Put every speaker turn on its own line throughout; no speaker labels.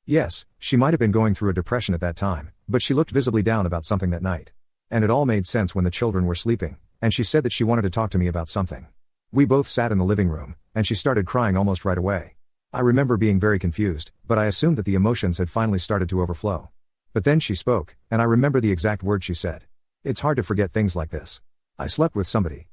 Yes, she might have been going through a depression at that time, but she looked visibly down about something that night. And it all made sense when the children were sleeping, and she said that she wanted to talk to me about something. We both sat in the living room, and she started crying almost right away. I remember being very confused, but I assumed that the emotions had finally started to overflow. But then she spoke, and I remember the exact words she said. It's hard to forget things like this. I slept with somebody.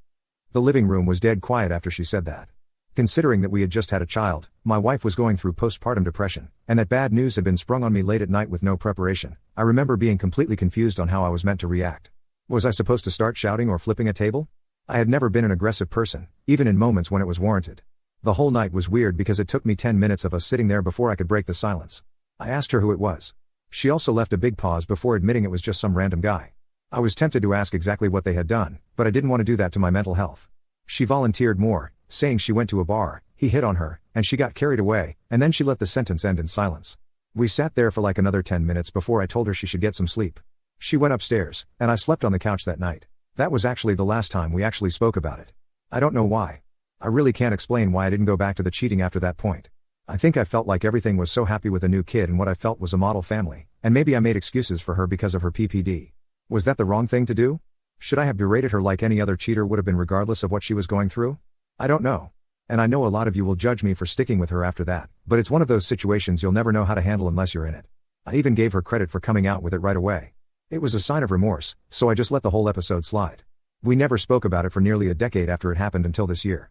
The living room was dead quiet after she said that. Considering that we had just had a child, my wife was going through postpartum depression, and that bad news had been sprung on me late at night with no preparation, I remember being completely confused on how I was meant to react. Was I supposed to start shouting or flipping a table? I had never been an aggressive person, even in moments when it was warranted. The whole night was weird because it took me 10 minutes of us sitting there before I could break the silence. I asked her who it was. She also left a big pause before admitting it was just some random guy. I was tempted to ask exactly what they had done, but I didn't want to do that to my mental health. She volunteered more, saying she went to a bar, he hit on her, and she got carried away, and then she let the sentence end in silence. We sat there for like another 10 minutes before I told her she should get some sleep. She went upstairs, and I slept on the couch that night. That was actually the last time we actually spoke about it. I don't know why. I really can't explain why I didn't go back to the cheating after that point. I think I felt like everything was so happy with a new kid and what I felt was a model family, and maybe I made excuses for her because of her PPD. Was that the wrong thing to do? Should I have berated her like any other cheater would have been regardless of what she was going through? I don't know. And I know a lot of you will judge me for sticking with her after that, but it's one of those situations you'll never know how to handle unless you're in it. I even gave her credit for coming out with it right away. It was a sign of remorse, so I just let the whole episode slide. We never spoke about it for nearly a decade after it happened until this year.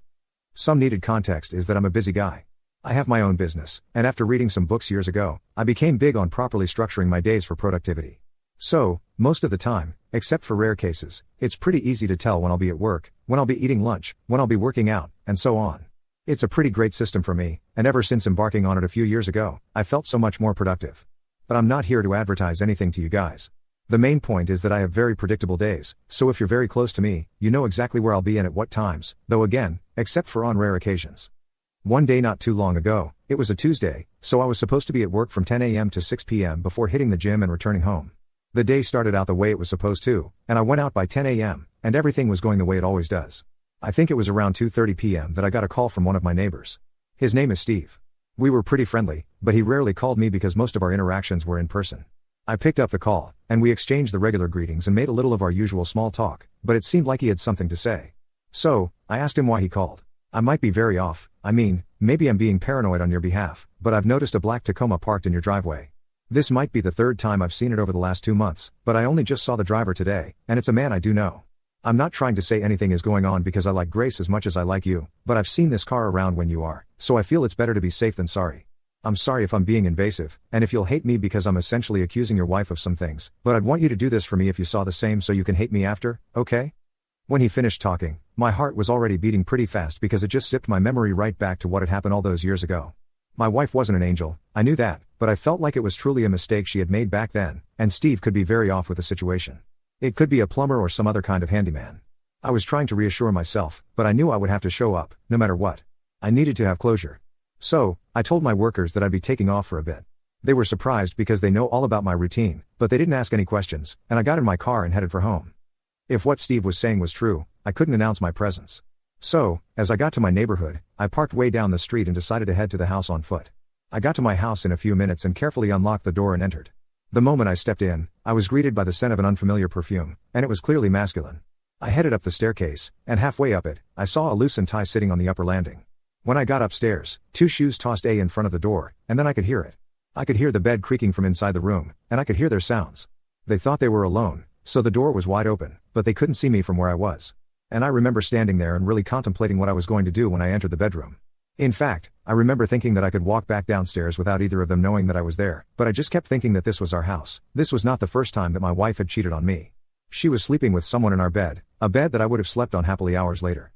Some needed context is that I'm a busy guy. I have my own business, and after reading some books years ago, I became big on properly structuring my days for productivity. So, most of the time, except for rare cases, it's pretty easy to tell when I'll be at work, when I'll be eating lunch, when I'll be working out, and so on. It's a pretty great system for me, and ever since embarking on it a few years ago, I felt so much more productive. But I'm not here to advertise anything to you guys. The main point is that I have very predictable days, so if you're very close to me, you know exactly where I'll be and at what times, though again, except for on rare occasions. One day not too long ago, it was a Tuesday, so I was supposed to be at work from 10 a.m. to 6 p.m. before hitting the gym and returning home. The day started out the way it was supposed to, and I went out by 10 a.m., and everything was going the way it always does. I think it was around 2:30 p.m. that I got a call from one of my neighbors. His name is Steve. We were pretty friendly, but he rarely called me because most of our interactions were in person. I picked up the call, and we exchanged the regular greetings and made a little of our usual small talk, but it seemed like he had something to say. So, I asked him why he called. I might be very off, maybe I'm being paranoid on your behalf, but I've noticed a black Tacoma parked in your driveway. This might be the third time I've seen it over the last 2 months, but I only just saw the driver today, and it's a man I do know. I'm not trying to say anything is going on because I like Grace as much as I like you, but I've seen this car around when you are, so I feel it's better to be safe than sorry. I'm sorry if I'm being invasive, and if you'll hate me because I'm essentially accusing your wife of some things, but I'd want you to do this for me if you saw the same so you can hate me after, okay? When he finished talking, my heart was already beating pretty fast because it just zipped my memory right back to what had happened all those years ago. My wife wasn't an angel, I knew that, but I felt like it was truly a mistake she had made back then, and Steve could be very off with the situation. It could be a plumber or some other kind of handyman. I was trying to reassure myself, but I knew I would have to show up, no matter what. I needed to have closure. So, I told my workers that I'd be taking off for a bit. They were surprised because they know all about my routine, but they didn't ask any questions, and I got in my car and headed for home. If what Steve was saying was true, I couldn't announce my presence. So, as I got to my neighborhood, I parked way down the street and decided to head to the house on foot. I got to my house in a few minutes and carefully unlocked the door and entered. The moment I stepped in, I was greeted by the scent of an unfamiliar perfume, and it was clearly masculine. I headed up the staircase, and halfway up it, I saw a loosened tie sitting on the upper landing. When I got upstairs, 2 shoes tossed in front of the door, and then I could hear it. I could hear the bed creaking from inside the room, and I could hear their sounds. They thought they were alone, so the door was wide open, but they couldn't see me from where I was. And I remember standing there and really contemplating what I was going to do when I entered the bedroom. In fact, I remember thinking that I could walk back downstairs without either of them knowing that I was there, but I just kept thinking that this was our house. This was not the first time that my wife had cheated on me. She was sleeping with someone in our bed, a bed that I would have slept on happily hours later.